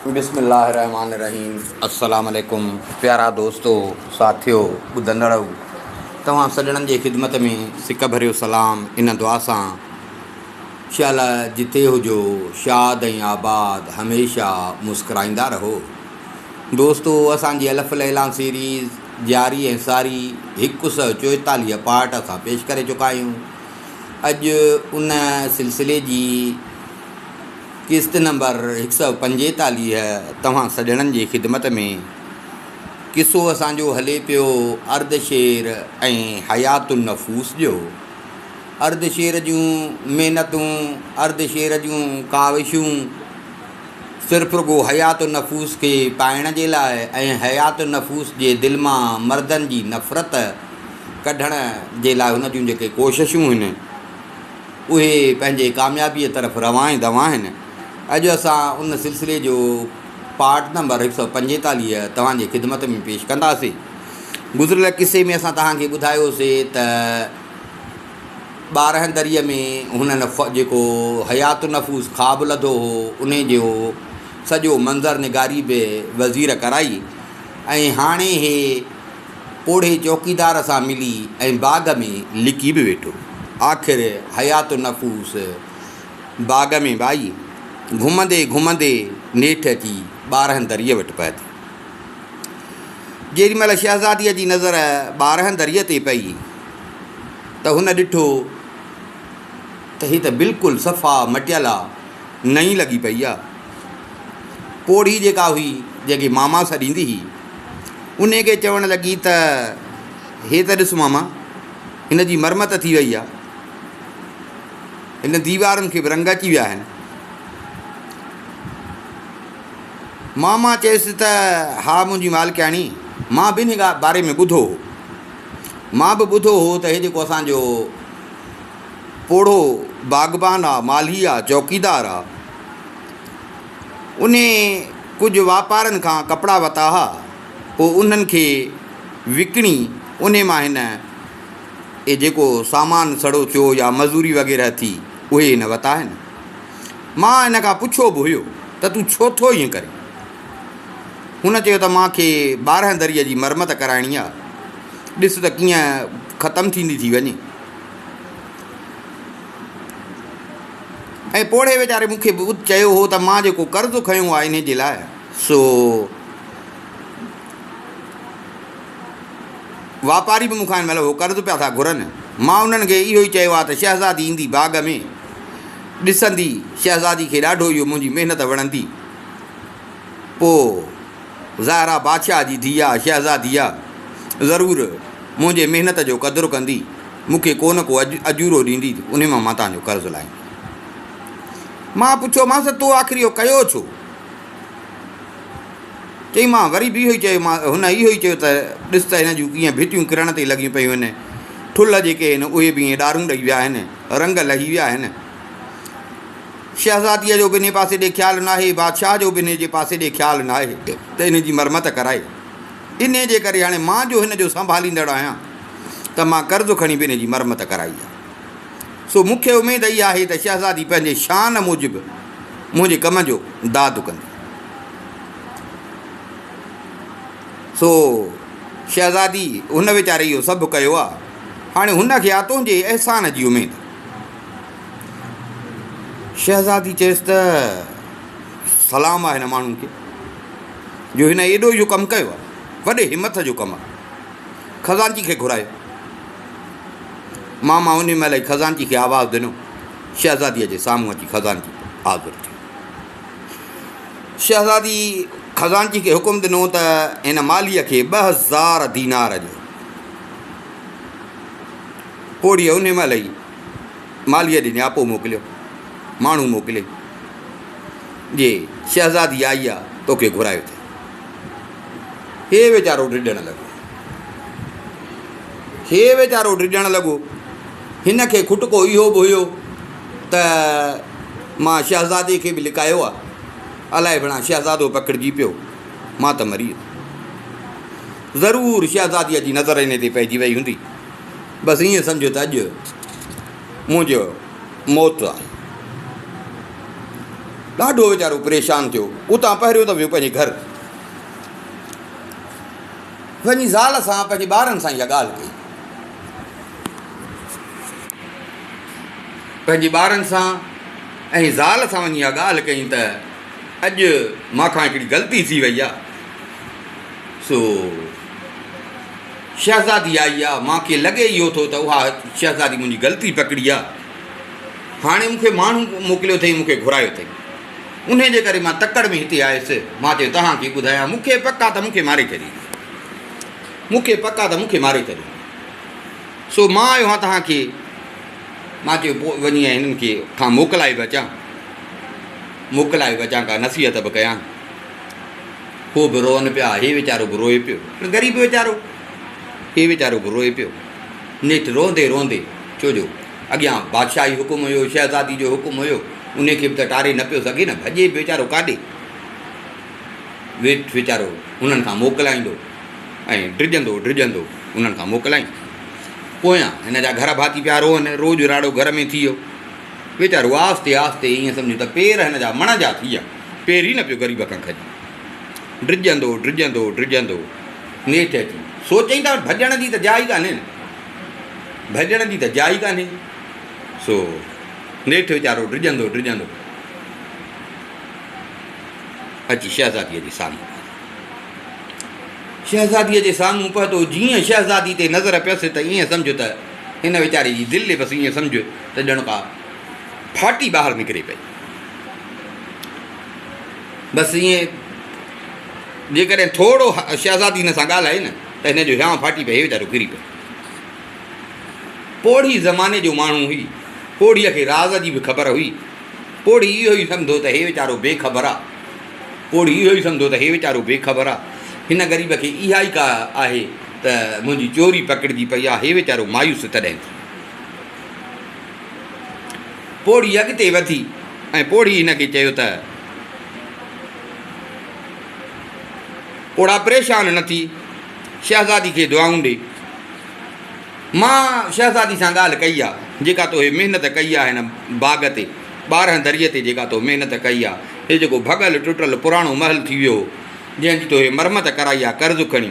बिस्मिल्लाहिर्रहमानिर्रहीम। अस्सलाम वालेकुम प्यारा दोस्तों, साथियों, ॿुधंदड़ो तव्हां सॼणनि जे ख़िदमत में सिक भरियो सलाम। इन दुआ सां शाल जिते हुजो शाद ऐं आबाद, हमेशह मुस्कुराईंदा रहो। दोस्तों, असांजी अलफ़ लैला सीरीज़ जारी ऐं सारी 144 पार्ट असां पेश करे चुका आहियूं। अॼु उन सिलसिले जी किस्त नंबर 145 तव्हां सॼणनि जे ख़िदमत में। किसो असांजो हले पियो अर्धशेर ऐं हयातुन नफ़ूस जो। अर्धशेर जूं महिनतूं, अर्धशेर जूं काविशूं सिर्फ़ु रुगो हयातुन नफ़ूस खे पाइण जे लाइ ऐं हयातुन नफ़ूस जे दिलि मां मर्दनि जी नफ़रत कढण जे लाइ हुन जूं जेके कोशिशूं आहिनि उहे पंहिंजे कामयाबीअ तरफ़ रवां दवा आहिनि। अॼु असां उन सिलसिले जो पार्ट नंबर 145 तव्हांजे ख़िदमत में पेश कंदासीं। गुज़िरियल किसे में असां तव्हांखे ॿुधायोसीं त 12 दरीअ में हुननि जेको हयातुन नफ़ूस ख़्वाबु लधो हो उन जो सॼो मंज़र निगारी बि वज़ीर कराई ऐं हाणे हे पोढ़े चौकीदार सां मिली ऐं बाग़ में लिकी बि वेठो। आख़िर हयातुन नफ़ूस बाग़ में भाई घुमंदे घुमंदे नेठि अची 12 दरीअ वटि पए थी। जेॾीमहिल शहज़ादीअ जी नज़र 12 दरीअ ते पई त हुन ॾिठो त हीअ त बिल्कुलु सफ़ा मटियल आहे, नई लॻी पई आहे। पोढ़ी जेका हुई, जेकी मामा सॾींदी हुई, उन खे चवणु लॻी त हे त ॾिस मामा, हिन जी मरमत थी वई आहे, हिन दीवारुनि खे बि रंग अची विया आहिनि। मामा चयसि त हा मुंहिंजी मालिकाणी, मां बि हिन बारे में ॿुधो हो। मां बि ॿुधो हो त हे जेको असांजो पोढ़ो बाग़बान आहे, माली आहे, चौकीदार आहे, उन कुझु वापारनि खां कपिड़ा वरिता हुआ, पोइ उन्हनि खे विकिणी उन मां हिन इहे जेको सामान सड़ो थियो या मज़ूरी वग़ैरह थी उहे हिन वरिता आहिनि। मां हिन खां पुछियो बि हुयो त तूं छो थो ईअं करे। हुन चयो त मूंखे 12 दरीअ जी मरमत कराइणी आहे, ॾिस त कीअं ख़तमु थी वञे। ऐं पोढ़े वीचारे मूंखे बि चयो हो त मां जेको कर्ज़ु खयो आहे इन जे लाइ, सो वापारी बि मूंखां महिल उहो कर्ज़ु पिया था घुरनि। मां उन्हनि खे इहो ई चयो आहे त शहज़ादी ईंदी बाग़ में, ॾिसंदी, शहज़ादी खे ॾाढो इहो मुंहिंजी महिनत वणंदी, पोइ ज़ाहिरा बादशाह जी धीउ आहे, शहज़ादी आहे, ज़रूरु मुंहिंजे महिनत जो क़दुरु कंदी, मूंखे को न को अजूरो ॾींदी, उन मां तव्हांजो कर्ज़ु लाहींदी। मां पुछियोमांसि तो आख़िर इहो कयो छो? चई मां वरी बि इहो ई चयो, मां हुन इहो ई चयो त ॾिस त हिन जूं कीअं भितियूं किरण ते लॻियूं पियूं आहिनि, ठुल जेके आहिनि उहे बि ईअं ॾारूं ॾेई विया आहिनि, रंग लही विया आहिनि। शहज़ादीअ जो बि इन पासे ॾे ख़्यालु न आहे, बादशाह जो बि इन जे पासे ॾे ख़्यालु न आहे त इन जी मरमत कराए। इन जे करे हाणे मां जो हिन जो संभालींदड़ आहियां त मां कर्ज़ु खणी बि इन जी मरमत कराई आहे। सो मूंखे उमेदु इहा आहे त शहज़ादी पंहिंजे शान मूजिबि मुंहिंजे कम जो दादु कंदी। सो शहज़ादी हुन वीचारे इहो सभु कयो आहे। हाणे हुनखे आहे तुंहिंजे अहसान जी उमेदु। शहज़ादी चयसि त सलाम आहे हिन माण्हू खे जो हिन एॾो इहो कमु कयो आहे, वॾे हिमत जो कमु आहे। ख़ज़ानची खे घुरायो। मामा उन महिल ई ख़ज़ानची खे आवाज़ु ॾिनो। शहज़ादीअ जे साम्हूं अची ख़ज़ानची हाज़ुर थी। शहज़ादी ख़ज़ानची खे हुकुम ॾिनो त हिन मालीअ खे 2000 दीनार ॾियो। पोड़ीअ उन महिल ई मालीअ ॾे नियापो मोकिलियो, माण्हू मोकिले, जे शहज़ादी आई आहे, तोखे घुरायो थिए। हे वीचारो ड्रिॼणु लॻो, हे वीचारो ड्रिॼणु लॻो। हिन खे खुटको इहो बि हुयो त मां शहज़ादे खे बि लिकायो आहे, अलाए भणा शहज़ादो पकिड़िजी पियो, मां त मरी वियुसि। ज़रूरु शहज़ादीअ जी नज़र इन ते पइजी वई हूंदी। बसि ईअं सम्झो त अॼु मुंहिंजो मौत आहे। ॾाढो वीचारो परेशान थियो। उतां पहिरियों त वियो पंहिंजे घर, वञी ज़ाल सां पंहिंजे ॿारनि सां इहा ॻाल्हि कई, पंहिंजे ॿारनि सां ऐं ज़ाल सां वञी इहा ॻाल्हि कई त अॼु मूंखां हिकिड़ी ग़लती थी वई आहे। सो शहज़ादी आई आहे, मूंखे लॻे इहो थो त उहा शहज़ादी मुंहिंजी ग़लती पकड़ी आहे। हाणे मूंखे माण्हू मोकिलियो अथई, मूंखे घुरायो अथई, उन जे करे मां तकड़ में हिते आयुसि। मां चयो तव्हांखे ॿुधायां, मूंखे पक आहे त मूंखे मारे छॾी, मूंखे पक आहे त मूंखे मारे छॾी। सो मां आयो आहियां तव्हांखे। मां चयो पोइ वञी हिननि खे खां मोकिलाए बि अचां, मोकिलाए बि अचां, का नसीहत बि कयां। हो बि रोअनि पिया, हे वीचारो बि रोए पियो, ग़रीब वीचारो, हे वीचारो बि रोए पियो। नेठि रोंदे रोंदे, छो जो अॻियां बादशाही हुकुम हुयो, शहज़ादी जो हुकुम हुयो, उनखे बि त टारे न पियो सघे न, भॼे वीचारो काॾे। वेठ वीचारो उन्हनि खां मोकिलाईंदो ऐं ड्रिजंदो ड्रिजंदो उन्हनि खां मोकिलाईं। पोयां हिन जा घर भाती पिया रोअनि, रोज़ु राड़ो घर में थी वियो। वीचारो आस्ते आस्ते ईअं सम्झो त पेर हिन जा मण जा थी विया, पेर ई न पियो ग़रीब खां खॼे। ड्रिजंदो ड्रिजंदो ड्रिजंदो नेठि अची सोचई त भॼण जी त जाइ कान्हे न, भॼण जी त जाइ कान्हे। सो नेठि वीचारो ड्रिजंदो ड्रिजंदो अची शहज़ादीअ जे साम्हूं, शहज़ादीअ जे साम्हूं पहुतो। जीअं शहज़ादी ते नज़र पियसि त ईअं सम्झो त हिन वीचारे जी दिलि बसि ईअं सम्झो त ॼण का फाटी ॿाहिरि निकिरे पई। बसि ईअं जेकॾहिं थोरो शहज़ादी हिन सां ॻाल्हाए न त हिन जो हियां फाटी पए, हे वीचारो किरी पियो। पोड़ी ज़माने जो माण्हू हुई, पोड़ीअ खे राज़ जी बि ख़बर हुई। पोड़ी इहो ई सम्झो त हे वीचारो बेख़बर आहे, पोड़ी इहो ई सम्झो त हे वीचारो बेख़बर आहे। हिन ग़रीब खे इहा ई का आहे त मुंहिंजी चोरी पकड़िजी पई आहे, हे वीचारो मायूस तॾहिं थी। पोड़ी अॻिते वधी ऐं पोड़ी हिनखे चयो त पोड़ा परेशान न थी, शहज़ादी खे दुआऊं ॾे। मां शहज़ादी सां ॻाल्हि कई आहे, जेका तो हे महिनत कई आहे हिन बाग़ ते, 12 दरिए ते जेका तो महिनत कई आहे, हे जेको भॻल टुटल पुराणो महल थी वियो, जंहिंजी तो हे मरमत कराई आहे कर्ज़ु खणी,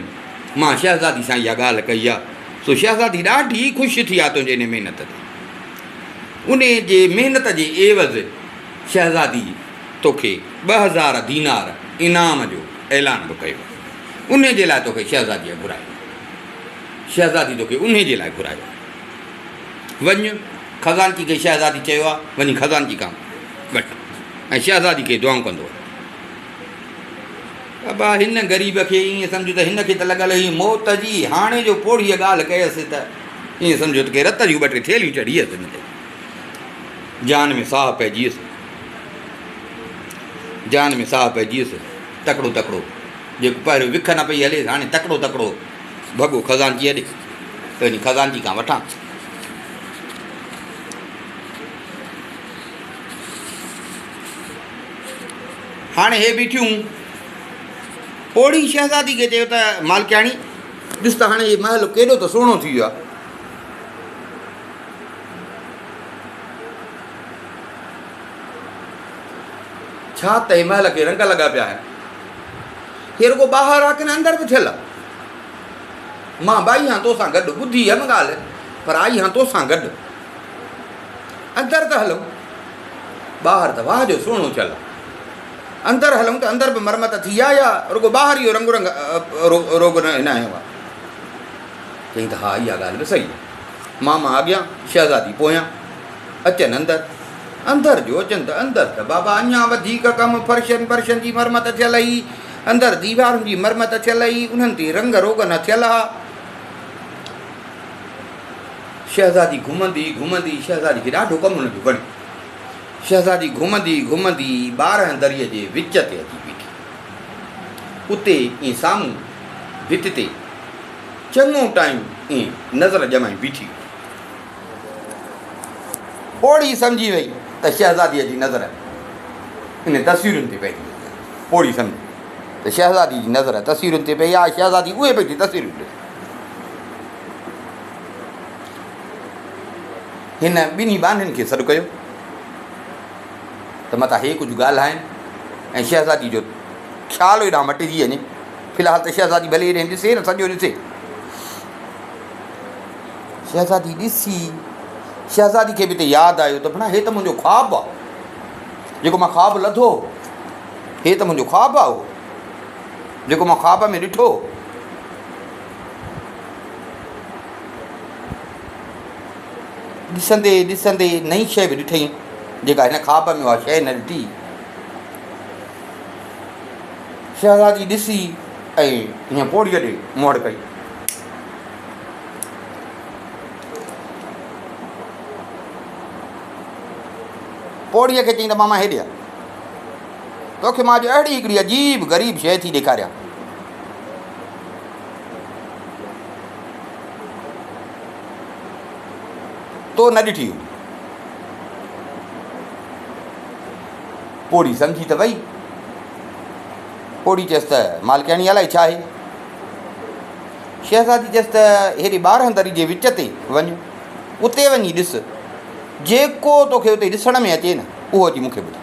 मां शहज़ादी सां इहा ॻाल्हि कई आहे। सो शहज़ादी ॾाढी ख़ुशि थी आहे तुंहिंजे हिन महिनत ते। उन जे महिनत जे एवज़ शहज़ादी तोखे 2000 दीनार इनाम जो ऐलान बि कयो। उन जे लाइ तोखे शहज़ादीअ घुरायो, शहज़ादी तोखे उन जे लाइ घुरायो। वञ ख़ज़ानची खे शहज़ादी चयो आहे, वञी ख़ज़ानची खां वठ ऐं शहज़ादी खे दुआऊं कंदो। बाबा हिन ग़रीब खे ईअं सम्झो त हिन खे त लॻल हुई मौत जी। हाणे जो पोड़ीअ ॻाल्हि कयसि त ईअं सम्झो त के रत जूं 2-3 थेलियूं चढ़ियसि हिन ते, जान में साह पइजी वियुसि, जान में साह पइजी वियुसि। तकिड़ो तकिड़ो जेको पहिरियों विख न पई हले, हाणे तकिड़ो तकिड़ो भॻो ख़ज़ानची ॾे, त वञी ख़ज़ानची खां वठां। हाणे हे बीठियूं, पोड़ी शहज़ादी खे चयो त मालकियाणी ॾिस त हाणे इहो महल केॾो त सुहिणो थी वियो आहे। छा त हे महल खे रंग लॻा पिया आहिनि, हे रुॻो ॿाहिरि आहे की न अंदरि बि थियल आहे। मां भाई हां तोसां गॾु, ॿुधी हुयमि ॻाल्हि पर आई हां तोसां गॾु। अंदरि त हलूं, ॿाहिरि त वाह जो सुहिणो थियल आहे, अंदरि हलूं त अंदरि बि मरमत थी आहे या रुॻो ॿाहिरि इहो रंग रंग रोग न हिन आयो आहे। चई त हा इहा ॻाल्हि बि सही आहे। मां अॻियां शहज़ादी पोयां, अचनि अंदरि, अंदरि जो अचनि त अंदरि त बाबा अञा वधीक कमु, फर्शनि जी मरमत थियल ई, अंदरि दीवारुनि जी मरमत थियल ई, उन्हनि ते रंग रोग न थियल आहे। शहज़ादी घुमंदी घुमंदी, शहज़ादी खे ॾाढो कमु हुनजो वणियो। शहज़ादी घुमंदी घुमंदी 12 दरिए जे विच ते अची बीठी। उते ईअं साम्हूं भित ते चङो टाइम ईअं नज़र ॼमाई बीठी। पोड़ी सम्झी वई त शहज़ादीअ जी नज़र इन तस्वीरुनि ते पई। पोड़ी सम्झी त शहज़ादी जी नज़र तस्वीरुनि ते पई आहे। शहज़ादी उहे पई थी तस्वीरूं ॾिसे। हिन ॿिन्ही बाननि खे सॾु कयो त त मथां हे कुझु ॻाल्हाइनि ऐं शहज़ादी जो ख़्यालु हेॾां मटिजी वञे। फ़िलहालु त शहज़ादी भले हेॾे ॾिसे न, सॼो ॾिसे। शहज़ादी ॾिसी, शहज़ादी खे बि त यादि आयो त भला हे त मुंहिंजो ख़्वाबु आहे, जेको मां ख़्वाबु लधो, हे त मुंहिंजो ख़्वाबु आहे, उहो जेको मां ख़्वाब में ॾिठो। ॾिसंदे ॾिसंदे नई शइ बि ॾिठई जेका हिन ख़्वाब में उहा शइ न ॾिठी। शहज़ादी ॾिसी ऐं हीअं पोड़ीअ ॾे मोड़ कई। पोड़ीअ खे चई त मामा हेॾे आ, तोखे मां अॼु अहिड़ी हिकिड़ी अजीब ग़रीब शइ थी ॾेखारियां। तो न ॾिठी हुई। पोड़ी सम्झी त वई। पोड़ी चयसि त मालकियाणी अलाए छा आहे। शहज़ादी चयसि त हेॾे ॿारहं दरी जे विच ते वञ, उते वञी ॾिस, जेको तोखे उते ॾिसण में अचे न उहो अची मूंखे ॿुधाए।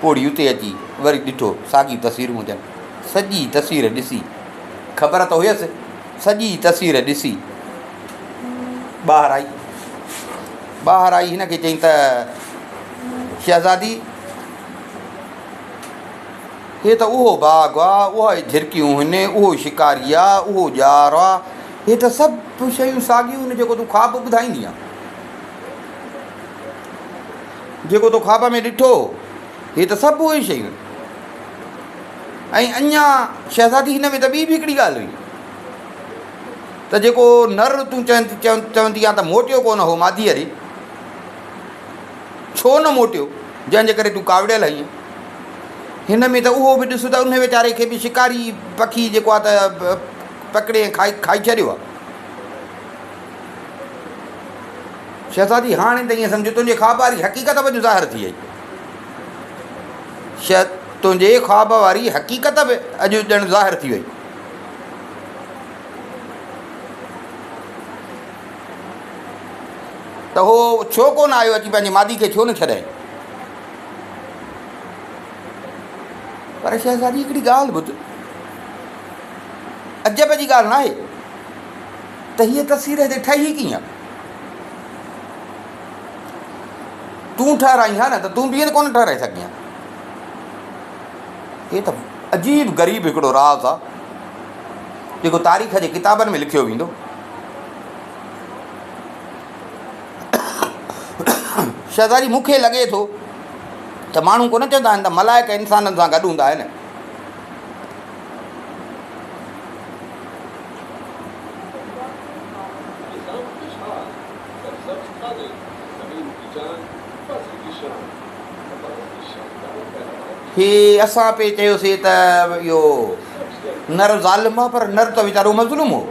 पोड़ी उते अची वरी ॾिठो, साॻी तस्वीरूं हुजनि। सॼी तस्वीर ॾिसी, ख़बर त हुयसि, सॼी तस्वीर ॾिसी ॿाहिरि आई। ॿाहिरि आई, हिन खे चई त शहज़ादी हे त उहो बाग़ आहे, उहा झिरकियूं आहिनि, उहो शिकारी आहे, उहो ॼार आहे, हे त सभु शयूं साॻियूं आहिनि जेको तूं ख़्वाब ॿुधाईंदी आहे, जेको तूं ख़्वाब में ॾिठो, हे त सभु उहे शयूं आहिनि। ऐं अञा शहज़ादी हिन में त ॿी बि हिकिड़ी ॻाल्हि हुई त जेको नर तूं चवंदी आहे त मोटियो कोन हो माधीअ ॾे, छो न मोटियो, जंहिंजे करे तूं कावड़ियल आहीं। हिन में त उहो बि ॾिसूं त उन वीचारे खे बि शिकारी पखी जेको आहे त पकिड़े खाई छॾियो आहे। शहज़ादी हाणे त ईअं सम्झो तुंहिंजे ख़्वाब वारी हक़ीक़त बि ज़ाहिर थी वई। तुंहिंजे ख़्वाब वारी हक़ीक़त बि अॼु ॼण ज़ाहिर थी वई। त उहो छो कोन आयो, अची पंहिंजी मादी खे छो न छॾाई। पर शहज़ादी हिकिड़ी ॻाल्हि ॿुध, अजब जी ॻाल्हि न आहे त हीअ तस्वीर हिते ठही कीअं। तूं ठहिराई हा न त तूं ॿीहर कोन ठहिराए सघीं हा। हे त अजीब ग़रीब हिकिड़ो राज़ आहे जेको तारीख़ जे किताबनि में लिखियो वेंदो। शहज़ादी मूंखे लॻे थो त माण्हू कोन चवंदा आहिनि त मलाइक इंसाननि सां गॾु हूंदा आहिनि। हे असां पे चयोसीं त इहो नर ज़ालिम आहे, पर नर त वीचारो मज़लूम हो।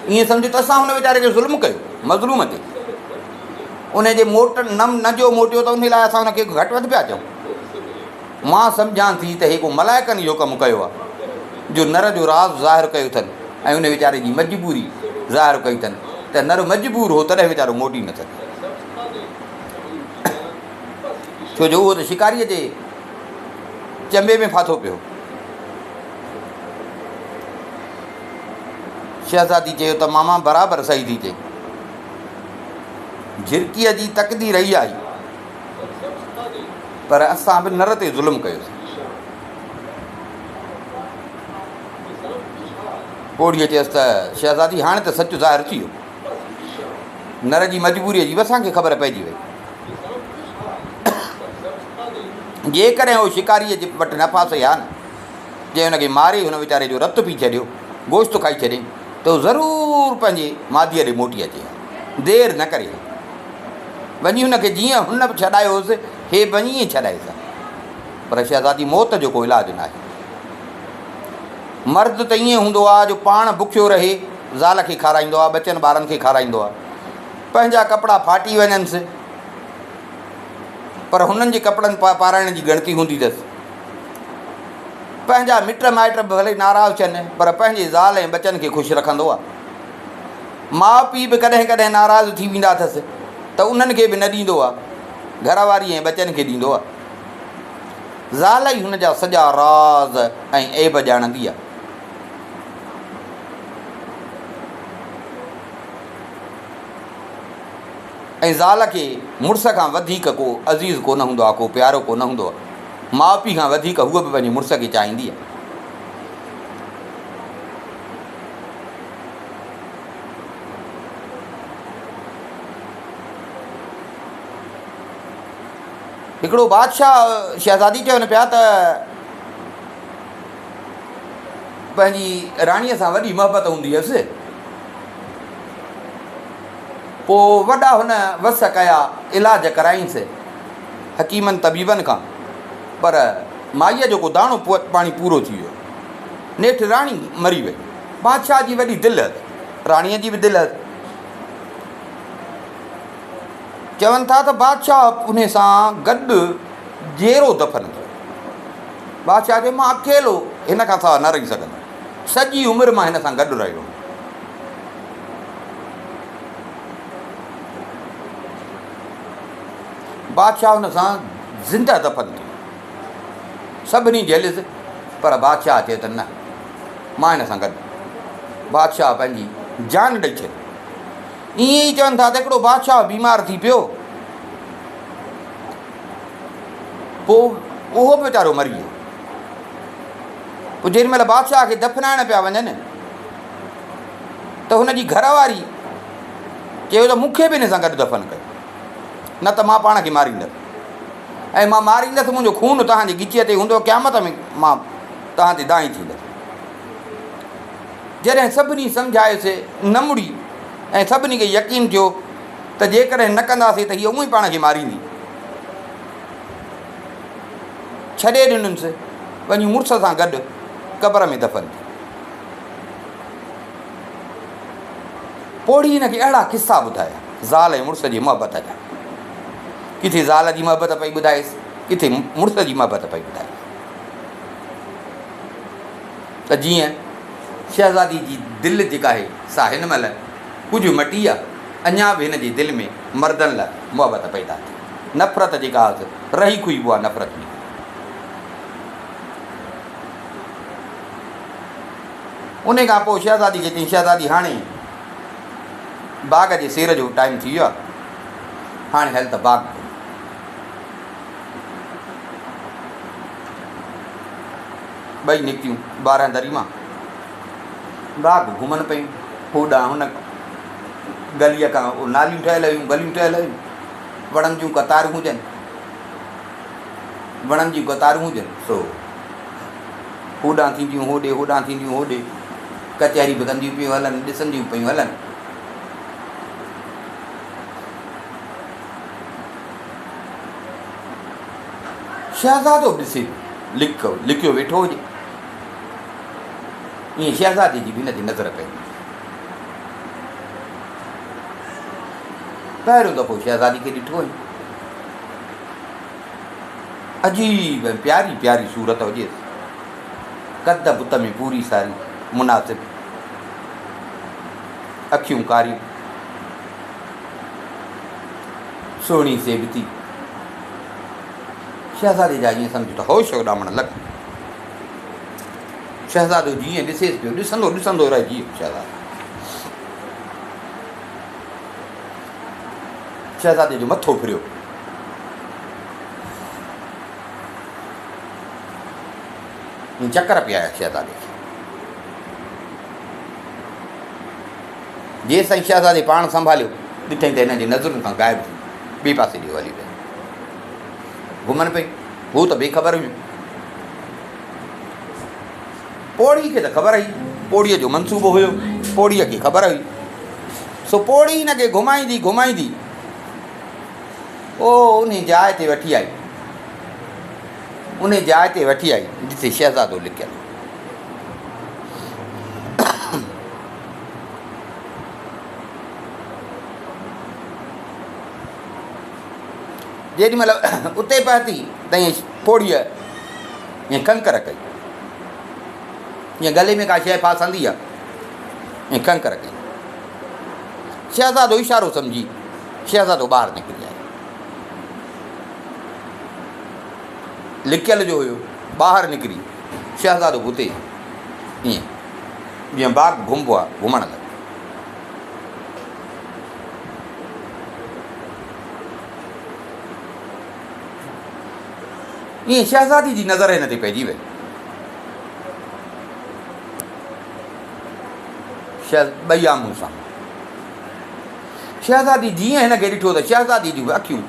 ईअं सम्झो त असां हुन वीचारे खे ज़ुल्म कयो, मज़लूम ते उन जे न जो मोटियो त उन लाइ असां हुनखे घटि वधि पिया चऊं। मां सम्झां थी त हे को मलाइकनि इहो कमु कयो आहे जो नर जो राज़ ज़ाहिर कयो अथनि ऐं उन वीचारे जी मजबूरी ज़ाहिर कई अथनि त नर मजबूर हो तॾहिं वीचारो मोटी न सघे। छो जो उहो त शिकारीअ जे चंबे में फाथो पियो। शहज़ादी चयो त मामा बराबरि सही थी चए, झिरकीअ जी तक़दीर इहा आई, पर असां बि नर ते ज़ुल्म कयोसीं। पोड़ीअ चयसि त शहज़ादी हाणे त सच ज़ाहिर थी वियो, नर जी मजबूरीअ जी बि असांखे ख़बर पइजी वई। जेकॾहिं उहो शिकारीअ जे वटि न फासे हा न, जंहिं हुनखे मारे हुन वीचारे जो रतु पी छॾियो, गोश्त खाई छॾियईं, त उहो ज़रूरु पंहिंजे माधीअ ॾे मोटी अचे, देरि न करे वञी हुनखे जीअं हुन बि छॾायोसि हे वञी ईअं छॾाएसि। पर शहज़ादी मौत जो को इलाजु न आहे। मर्द त ईअं हूंदो आहे जो पाण बुखियो रहे, ज़ाल खे खाराईंदो आहे, बचनि ॿारनि खे खाराईंदो आहे, पंहिंजा कपिड़ा फाटी वञनिसि पर हुननि जे कपिड़नि पाराइण जी ॻणती हूंदी अथसि। पंहिंजा मिट माइट बि भले नाराज़ थियनि पर पंहिंजे ज़ाल ऐं बचनि खे ख़ुशि रखंदो आहे। माउ पीउ बि कॾहिं कॾहिं नाराज़ थी वेंदा अथसि त उन्हनि खे बि न ॾींदो आहे। घर वारी ऐं बचनि खे ॾींदो आहे। ज़ाल ई हुन जा सॼा राज़ ऐं ऐब ॼाणंदी आहे। ऐं ज़ाल खे मुड़ुस खां वधीक को अज़ीज़ कोन हूंदो आहे, को प्यारो कोन हूंदो आहे। माउ पीउ खां वधीक हूअ बि पंहिंजे मुड़ुस खे चाहींदी आहे। हिकिड़ो बादशाह शहज़ादी चवनि पिया त पंहिंजी राणीअ सां वॾी मोहबत हूंदी हुअसि। पोइ वॾा हुन वस कया, इलाज कराईंसि हकीमनि तबीबनि खां, पर माईअ जो को दाणो पाणी पूरो थी वियो। नेठि राणी मरी वई। बादशाह जी वॾी दिलि हथ, राणीअ जी बि दिलि हथ। चवनि था त बादशाह उन सां गॾु जहिड़ो दफ़न कयो। बादशाह चयो मां अकेलो हिन खां सवाइ न रही सघंदो, सॼी उमिरि मां हिन सां गॾु रहियो। बादशाह हुन सां ज़िंदा दफ़न थियो। सभिनी जेलिस, पर बादशाह चए त न, मां हिन सां गॾु। बादशाह पंहिंजी जान ॾेई छॾी। ईअं ई चवनि था त हिकिड़ो बादशाह बीमार थी पियो, पोइ उहो बि वीचारो मरी वियो। पोइ जेॾी महिल बादशाह खे दफ़नाइण पिया वञनि त हुनजी घरवारी चयो त मूंखे बि हिन सां गॾु दफ़न कयो, न त मां पाण खे मारींदसि, ऐं मां मारींदसि, मुंहिंजो खून तव्हांजी गिचीअ ते हूंदो, क़यामत में मां तव्हां ते दाई थींदसि। जॾहिं सभिनी सम्झायोसीं न मुड़ी, ऐं सभिनी खे यकीन थियो त जेकॾहिं न कंदासीं त हीअ उअं ई पाण खे मारींदी, छॾे ॾिनुसि, वञी मुड़ुस सां गॾु क़बर में दफ़न थी। पोड़ी हिन खे अहिड़ा किसा ॿुधाया ज़ाल ऐं मुड़ुस जी मोहबत जा। किथे ज़ाल जी मोहबत पई ॿुधाएसि, किथे मुड़ुस जी मोहबत पई ॿुधाए। त जीअं शहज़ादी जी दिलि जेका आहे सा हिन महिल कुझु मटी आहे, अञा बि हिन जी दिलि में मर्दनि लाइ मोहबत पैदा थी। नफ़रत जेका रही खुइबो आहे, नफ़रत में। उन खां पोइ शहज़ादी खे चई, शहज़ादी हाणे बाग़ जे सेर जो टाइम थी वियो आहे, हाणे हल त बाग़। ॿई निकितियूं 12 दरी मां, बाग़ घुमनि पियूं। होॾां हुन गलीअ खां नालियूं ठहियल हुयूं, गलियूं ठहियल हुयूं, वणनि जूं कतारूं हुजनि, वणनि जूं कतारूं हुजनि, सो होॾां थींदियूं होॾे, होॾां थींदियूं होॾे, कचहरी बि कंदियूं पियूं हलनि, ॾिसंदियूं पियूं हलनि। शहज़ादो ॾिसे लिकियो वेठो हुजे, ईअं शहज़ादी जी बि हिन जी नज़र पई। पहिरियों दफ़ो शहज़ादी खे ॾिठो हुई, अजीब ऐं प्यारी प्यारी सूरत हुजेसि, कद बुत में पूरी सारी मुनासिब, अखियूं कारियूं, सुहिणी सेबती। शहज़ादे जा ईअं सम्झो त होश उॾामण लॻ। शहज़ादो जीअं ॾिसेसि पियो, ॾिसंदो ॾिसंदो रहिजी वियो शहज़ादो। शहज़ादे जो मथो फिरियो, चकर पिया आया शहज़ादे खे। जेसि ताईं शहज़ादे पाण संभालियो, ॾिठई त हिन जी नज़रुनि खां ग़ाइबु थी, ॿिए पासे ॾियो हली वियो। घुमनि पई, हू त बेख़बर हुयूं। पोड़ी खे त ख़बर हुई, पोड़ीअ जो मनसूबो हुयो, पोड़ीअ खे ख़बर हुई। सो पोड़ी हिनखे घुमाईंदी घुमाईंदी उन जाइ ते वठी आई, उन जाइ ते वठी आई जिते शहज़ादो लिकियलु। जेॾी महिल उते पहुती त ईअं पोड़ीअ ईअं कंकर कई, ईअं गले में का शइ फासंदी आहे, ईअं कंकर कई। शहज़ादो इशारो सम्झी शहज़ादो ॿाहिरि निकिरी आयो। लिकियल जो हुयो ॿाहिरि निकिरी शहज़ादो हुते ईअं जीअं बाग घुमिबो आहे घुमण लाइ। ईअं शहज़ादी जी नज़र हिन ते पइजी वई। ॿई आम्हूं साम्हूं शहज़ादी जीअं हिनखे ॾिठो त शहज़ादी जूं अखियूं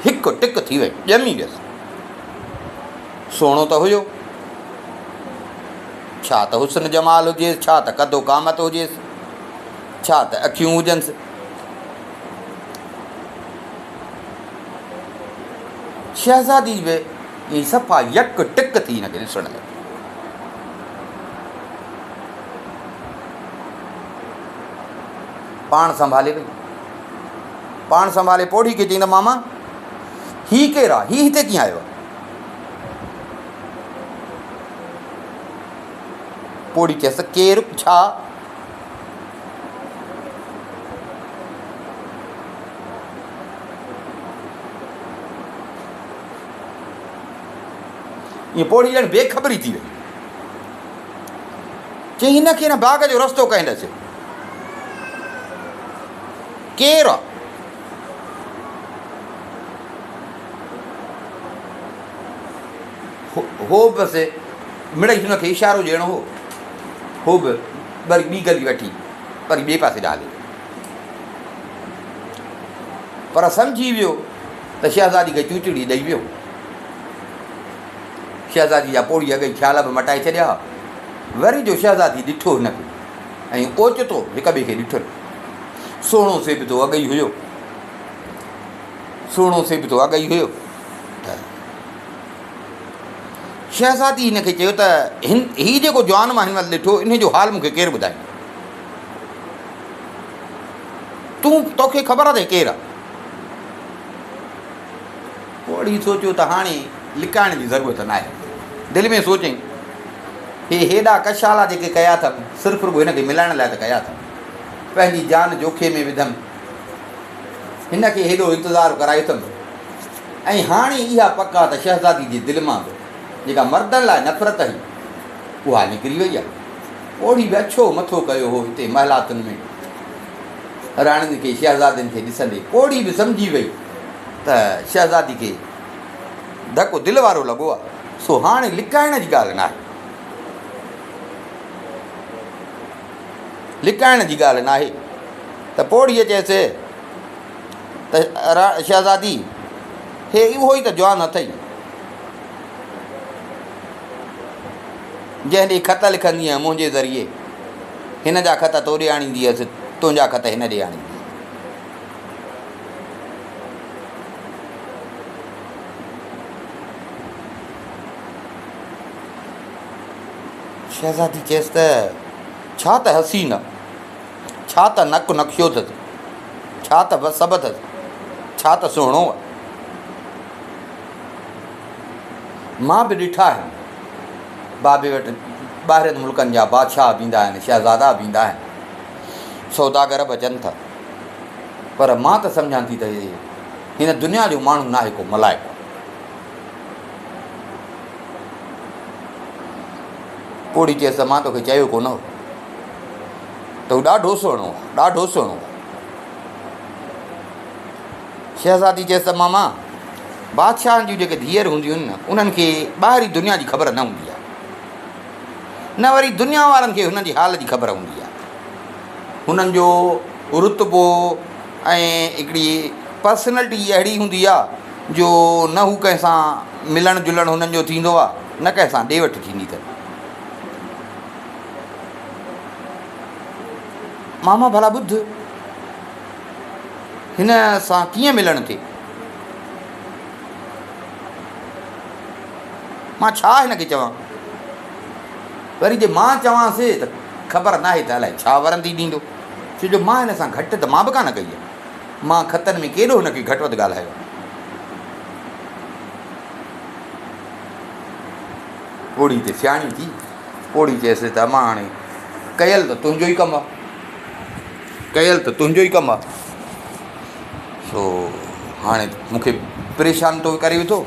हिकु टिक थी वई, ॼमी वियसि। सुहिणो त हुयो, छा त हुस्न जमाल हुजेसि, छा त कदो क़ामत हुजेसि, छा त अखियूं हुजनिसि। शहज़ादी बि ईअं सफ़ा यक टिक थी हिनखे ॾिसण लॻी। पाण संभाले वई, पाण संभाले पोड़ी खे चईं त मामा हीउ केरु आहे, हीउ हिते कीअं आयो आहे? पोड़ी चयसि केरु छा? ईअं पोड़ी ॼण बेख़बरी थी वई। चई हिनखे हिन बाग़ जो रस्तो कंदसि, केरु आहे? हो बसि मिड़ई हुनखे इशारो ॾियणो हो बि वरी ॿी गली वठी वरी ॿिए पासे ॾाले, पर सम्झी वियो त शहज़ादी खे चूचड़ी ॾेई वियो। शहज़ादी जा पोड़ी अॻई ख़्याल बि मटाए छॾिया। वरी जो शहज़ादी ॾिठो हिनखे ऐं ओचितो हिक ॿिए खे ॾिठो। सुहिणो से बि तो अॻई हुयो, सुहिणो से बि तो अॻई हुयो। त शहज़ादी हिनखे चयो त हीउ जेको जवान मां हिन महिल ॾिठो इन जो हाल मूंखे केरु ॿुधाए? तोखे ख़बर आहे त केरु आहे? पोड़ी सोचियो त हाणे लिकाइण जी ज़रूरत न आहे। दिलि में सोचई हे हेॾा कशाला जेके कया अथमि सिर्फ़ु रुॻो हिनखे मिलाइण लाइ त कया अथमि, पंहिंजी जान जोखे में विधमि, हिनखे हेॾो इंतज़ारु करायो अथमि, ऐं हाणे इहा पक आहे त शहज़ादी जे दिलि मां बि जेका मर्दनि लाइ नफ़रत हुई उहा निकिरी वई आहे। ओड़ी बि अछो मथो कयो हो हिते महिलातुनि में राणियुनि खे शहज़ादियुनि खे ॾिसंदे। ओड़ी बि सम्झी वई त शहज़ादी खे धको दिलि वारो लॻो आहे। सो हाणे लिकाइण जी ॻाल्हि न आहे, लिकाइण जी ॻाल्हि न आहे। त पोड़ीअ चयसि त शहज़ादी हे उहो ई त जवान अथई जंहिं ॾे ख़त लिखंदी आहियां मुंहिंजे ज़रिए, हिन जा ख़त तो ॾे आणींदी हुअसि, तुंहिंजा ख़त हिन ॾे आणींदी। शहज़ादी चयसि त छा त हसीन, छा त नक नक्शो अथसि, छा त सभु अथसि, छा त सुहिणो आहे। मां बि ॾिठा आहिनि बाबे वटि ॿाहिरिनि मुल्कनि जा बादशाह बि ईंदा आहिनि, शहज़ादा बि ईंदा आहिनि, सौदागर बि अचनि था, पर मां त सम्झां थी त हिन दुनिया जो माण्हू न आहे को मलाइको। पोड़ी चयसि मां तोखे चयो कोन हो त हू ॾाढो सुहिणो आहे, ॾाढो सुहिणो आहे। शहज़ादी चयसि त मामा बादशाहनि जूं जेके धीअरूं हूंदियूं आहिनि न उन्हनि खे ॿाहिरी दुनिया जी ख़बर न हूंदी आहे, न वरी दुनिया वारनि खे हुननि जी हाल जी ख़बर हूंदी आहे। हुननि जो रुतबो ऐं हिकिड़ी पर्सनैलिटी अहिड़ी हूंदी आहे जो न हू कंहिंसां मिलणु जुलणु हुननि जो थींदो आहे, न कंहिंसां ॾे वठि थींदी अथनि। मामा भला ॿुध हिन सां कीअं मिलणु थिए, मां छा हिनखे चवां? वरी जे मां चवांसि त ख़बर नाहे त अलाए छा वरंदी ॾींदो, छो जो मां हिन सां घटि त मां बि कान कई आहे, मां ख़तनि में केॾो हुनखे घटि वधि ॻाल्हायो। पोड़ी ते सियाणी थी, पोड़ी चयसि त मां हाणे कयल त तुंहिंजो ई कमु आहे, कयल त तुंहिंजो ई कमु आहे, सो हाणे मूंखे परेशान थो करे वेठो।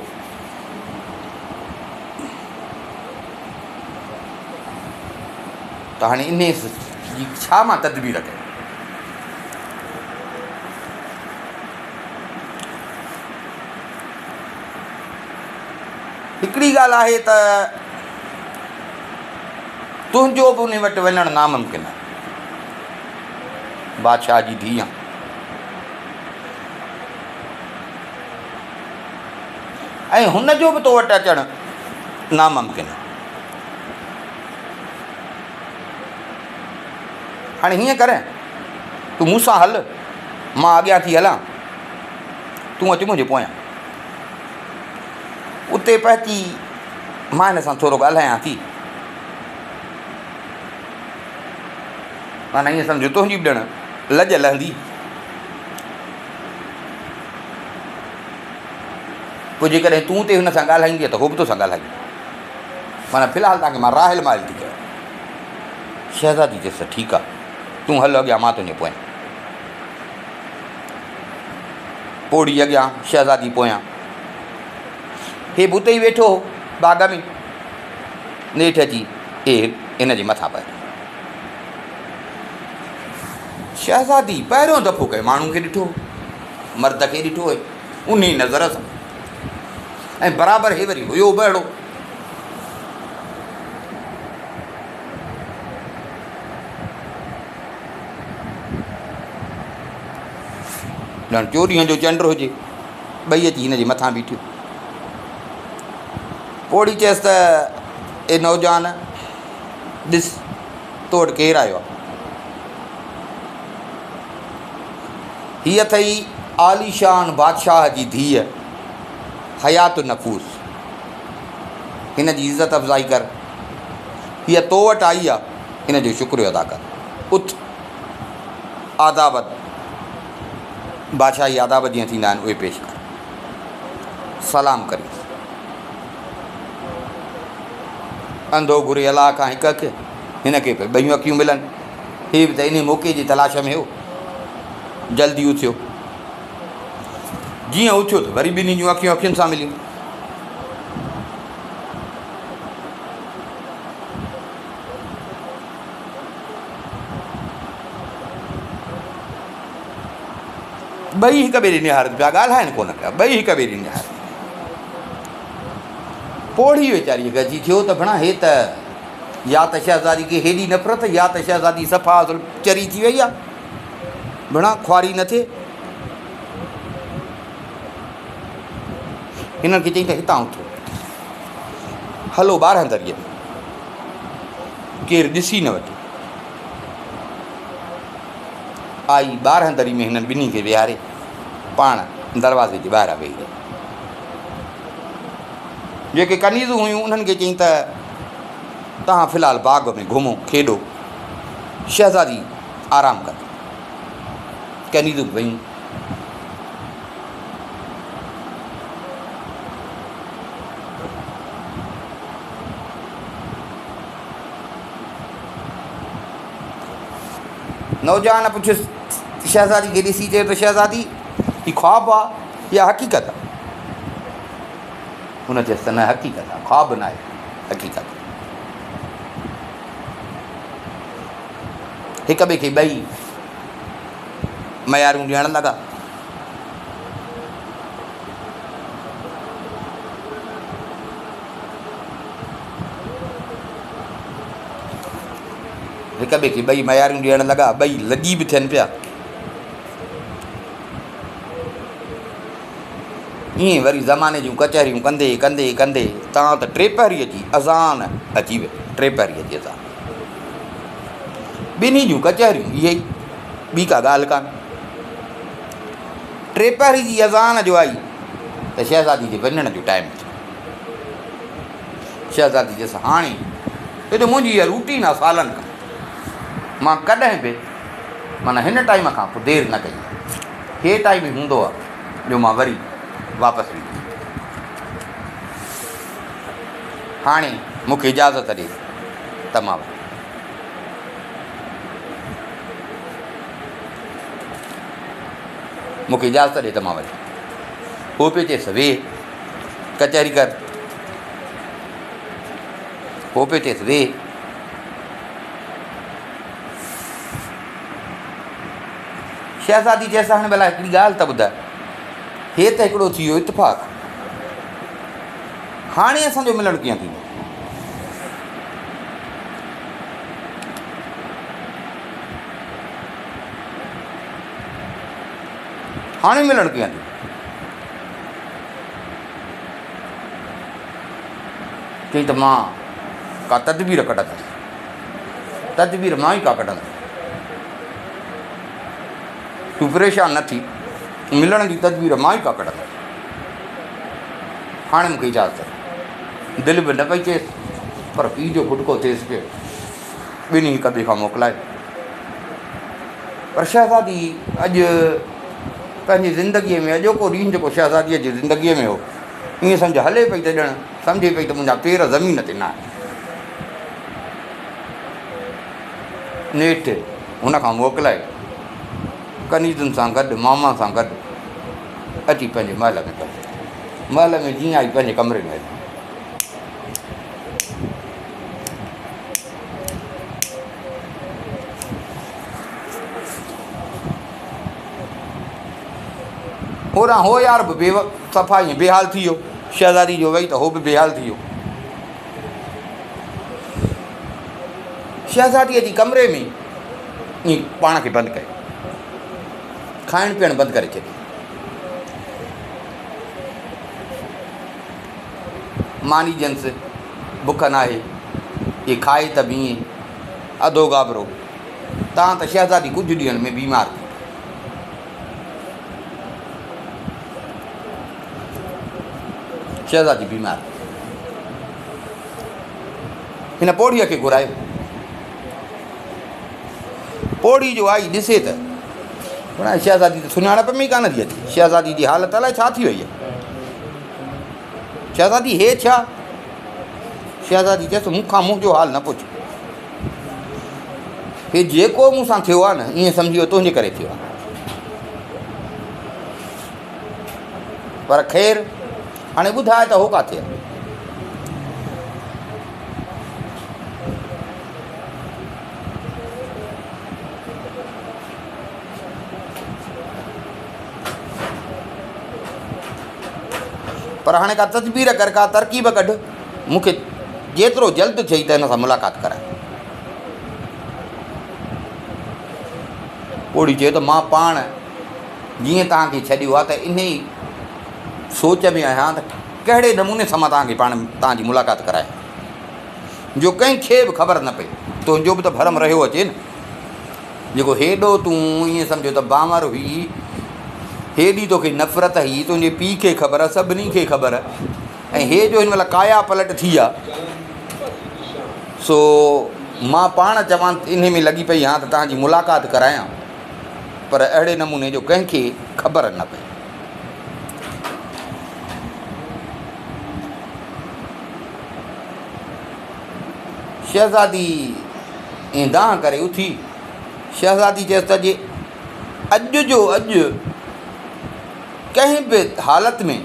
त हाणे इन जी छा मां तदबीर कयां? हिकिड़ी ॻाल्हि आहे त तुंहिंजो बि उन वटि वञणु नामुमकिन आहे, बादशाह जी धीउ आहे। ऐं हुनजो बि तो वटि अचणु नामुमकिन आहे। हाणे हीअं कर, तूं मूंसां हल, मां अॻियां थी हलां, तूं अचु मुंहिंजे पोयां। उते पहुची मां हिन सां थोरो ॻाल्हायां थी, माना ईअं सम्झो तुंहिंजी बि ॼण लॼ लहंदी। पोइ जेकॾहिं तूं ते हुन सां ॻाल्हाईंदीअ त हो बि तोसां ॻाल्हाईंदी। माना फ़िलहालु तव्हांखे मां राहिल माहिल थी कयां। शहज़ादी चयसि ठीकु आहे, तूं हल अॻियां, मां तुंहिंजे पोयां। पोड़ी अॻियां, शहज़ादी पोयां। हे बि उते ई वेठो हो बाग़ में, नेठि अची हे इन जे मथां पए। शहज़ादी पहिरियों दफ़ो कंहिं माण्हू खे ॾिठो, मर्द खे ॾिठो हुई उन ई नज़र सां, ऐं बराबरि हे वरी हुयो बि अहिड़ो। ॼण 4 ॾींहं जो चंड हुजे, ॿई अची हिन जे मथां बीठियो। पोड़ी चयसि त ए नौजवान, ॾिस तो वटि केरु आयो आहे? हीअ अथई आलीशान बादशाह जी धीअ हयात नफ़ूस, हिन जी इज़त अफ़ज़ाई कर। हीअ तो वटि आई आहे, हिन जो शुक्रियो अदा कर। उथ, आदाबत, बादशाही आदाब जीअं थींदा आहिनि उहे पेश कर, सलाम करी। अंधो घुरे अलाह खां हिकु अखि, हिन खे पिए ॿियूं अखियूं मिलनि। हीअ बि त इन मौक़े जी तलाश में हो। जल्दी उथियो, जीअं उथियो त वरी ॿिन्ही जूं अखियूं अखियुनि सां मिलियूं। ॿई हिक ॿिए ॾे निहारनि पिया, ॻाल्हाइनि कोन पिया, ॿई हिक ॿिए ॾे निहारनि। पोड़ी वीचारी गजी थियो त भणा हे त या त शहज़ादी खे हेॾी नफ़रत, या त शहज़ादी सफ़ा चरी थी वई आहे, भणा ख्वारी न थिए। हिननि खे चई त हितां उथो, हलो 12 दरीअ में, केरु ॾिसी न वठे। आई 12 दरी में, हिननि ॿिन्ही खे विहारे पाण दरवाज़े जे ॿाहिरां वेही रही। जेके कनीज़ूं हुयूं उन्हनि खे चई त तव्हां फ़िलहालु बाग़ में घुमो, खेॾो, शहज़ादी आराम कर। कनीज़ूं वयूं। नौजवान पुछियुसि शहज़ादी खे ॾिसी, चयो त शहज़ादी ही ख्वाबु आहे या हक़ीक़त आहे? हुन चयसि त न हक़ीक़त आहे, ख्वाबु न आहे, हक़ीक़त। हिक ॿिए खे ॿई मयारूं ॾियणु लॻा। हिक ॿिए खे ॿई मयारूं ॾियणु लॻा, ॿई लॼी बि थियनि पिया। ईअं वरी ज़माने जूं कचहरियूं कंदे कंदे कंदे तव्हां त 3 पहरीअ जी अज़ान अची वई। 3 पहरीअ जी अज़ान, ॿिन्ही जूं कचहरियूं इहे ई, ॿी का ॻाल्हि कान। 3 पहरी जी अज़ान जो आई त शहज़ादी जे वञण जो टाइम थियो। शहज़ादी चयसि हाणे हे त मुंहिंजी इहा रूटीन आहे सालनि खां, मां कॾहिं बि माना हिन टाइम खां पोइ देरि न कई। हे टाइम ई हूंदो आहे जो मां वरी वापसि ईंदुमि। हाणे मूंखे इजाज़त ॾे त मां मूंखे इजाज़त ॾे त मां वरी। पोइ पियो चएसि वेह, कचहरी कर। पोइ पियो चएसि वेह, शहज़ादी चएसि हाणे भला हिकिड़ी ॻाल्हि त ॿुधाए, हे त हिकिड़ो थी वियो इतफ़ाक़, हाणे असांजो मिलणु कीअं थींदो? हाणे मिलणु कीअं थींदो? चई त मां का तदबीर कढंदुसि, तदबीर मां ई का कढंदुसि, तूं परेशान न थी, मिलण जी तदबीर मां ई का कढंदुसि। हाणे मूंखे इजाज़त, दिलि बि न पई थिएसि, पर पीउ जो खुटको थिएसि पियो, ॿिन्ही हिक ॿिए खां मोकिलाए। पर शहज़ादी अॼु पंहिंजी ज़िंदगीअ में अॼोको ॾींहुं जेको शहज़ादीअ जी ज़िंदगीअ में हो, ईअं सम्झ हले पई त ॼण सम्झे पई त मुंहिंजा पेर ज़मीन ते न आहे। नेठि हुन खां मोकिलाए कनीज़ुनि सां गॾु, मामा सां गॾु अची पंहिंजे महल में पहुची। महल में जीअं आई पंहिंजे कमरे में आई, होॾां हो यार बि सफ़ा ईअं बेहाल थी वियो, शहज़ादी जो वई त हो बि बेहाल थी वियो। शहज़ादीअ जी कमरे में ईअं पाण खे बंदि कयो, खाइणु पीअणु बंदि करे छॾियो। मानी जंस बुख न आहे, इहे खाए त बीहे अधो गाबरो। तव्हां त शहज़ादी कुझु ॾींहंनि में बीमार थी, शहज़ादी बीमार। हिन पोड़ीअ खे घुरायो, पोड़ी जो आई ॾिसे त शहज़ादी त सुञाणप में ई कान थी अचे। शहज़ादी जी हालत अलाए छा थी वई आहे। शहज़ादी हे छा? शहज़ादी चएसि मूंखां मुंहिंजो हाल न पुछ, हे जेको मूंसां थियो आहे न, ईअं सम्झी वियो तुंहिंजे करे थियो आहे। पर ख़ैरु हाणे ॿुधाए त हो किथे आहे? पर हाणे का तदबीर कर, का तरकीब कढ, मूंखे जेतिरो जल्द थिए त हिन सां मुलाक़ात कराए। पोड़ी चयो त मां पाण जीअं तव्हांखे छॾियो आहे त इन ई सोच में आहियां त कहिड़े नमूने सां मां तव्हांखे पाण तव्हांजी मुलाक़ात कराए, जो कंहिंखे बि ख़बर न पए। तुंहिंजो बि त भरम रहियो अचे न, जेको हेॾो तूं ईअं सम्झो त बामर हुई, हेॾी तोखे नफ़रत हुई, तुंहिंजे पीउ खे ख़बर, सभिनी खे ख़बर, ऐं हे जो हिन महिल काया पलट थी आहे, सो मां पाण चवां इन में लॻी पई आहियां त तव्हांजी मुलाक़ात करायां, पर अहिड़े नमूने जो कंहिंखे ख़बर न पए। शहज़ादी ईंदा करे उथी, शहज़ादी चएसि त जे अॼु जो अॼु कंहिं बि हालत में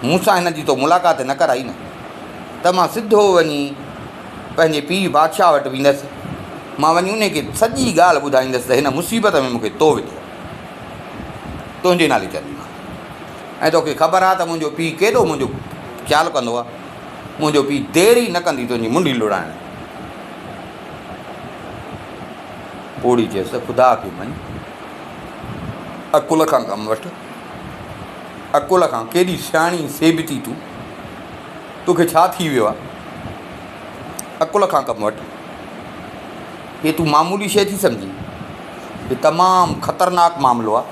मूंसां हिन जी तो मुलाक़ात न कराई न, त मां सिधो वञी पंहिंजे पीउ बादशाह वटि वेंदसि, मां वञी उन खे सॼी ॻाल्हि ॿुधाईंदसि त हिन मुसीबत में मूंखे तो विधो, तुंहिंजे नाले चवंदीमांइ, ऐं तोखे ख़बर आहे त मुंहिंजो पीउ केॾो मुंहिंजो ख़्यालु कंदो आहे, मुंहिंजो पीउ देरि ई न कंदी तुंहिंजी मुंडी लुड़ाइण। पोड़ी चएसि ख़ुदा खे मञ, अकुल खां कमु वठि, अकुल खां, केॾी सियाणी सेबिती तूं, तोखे छा थी वियो आहे? अकुल खां कमु वठि, हे तूं मामूली शइ थी सम्झी, हे तमामु ख़तरनाक मामिलो आहे।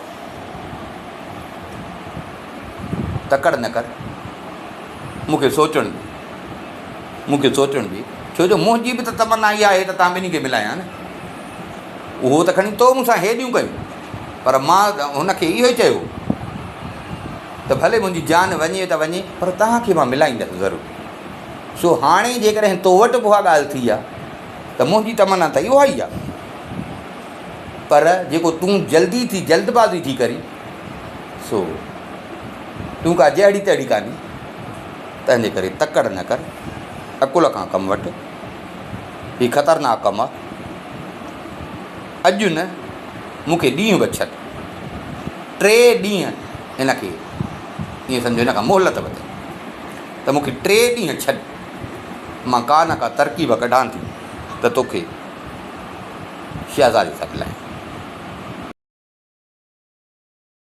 तकड़ न कर, मूंखे सोचणु ॾे, मूंखे सोचणु ॾे, छो जो मुंहिंजी बि त तमन्ना इहा आहे त तव्हां ॿिन्ही खे मिलायां न। उहो त खणी तो मूंसां हेॾियूं कयूं, पर मां हुनखे इहो ई चयो त भले मुंहिंजी जान वञे त वञे, पर तव्हांखे मां मिलाईंदसि ज़रूरु। सो हाणे जेकॾहिं तो वटि बि उहा ॻाल्हि थी आहे त मुंहिंजी तमन्ना त इहा ई आहे, पर जेको तूं जल्दी थी, जल्दबाज़ी थी करी, सो तूं का जहिड़ी तहिड़ी कान्हे, तंहिंजे करे तकड़ न कर, अकुल खां कमु वठि, हीउ ख़तरनाक कमु आहे। अॼु न मूंखे ॾींहुं बि छॾ, 3 ॾींहं इनखे ईअं सम्झो हिन खां मोहलत वठे त मूंखे 3 ॾींहं छॾ, मां का न का तरकीब कढां थी त तोखे शहज़ादी सां मिलायां।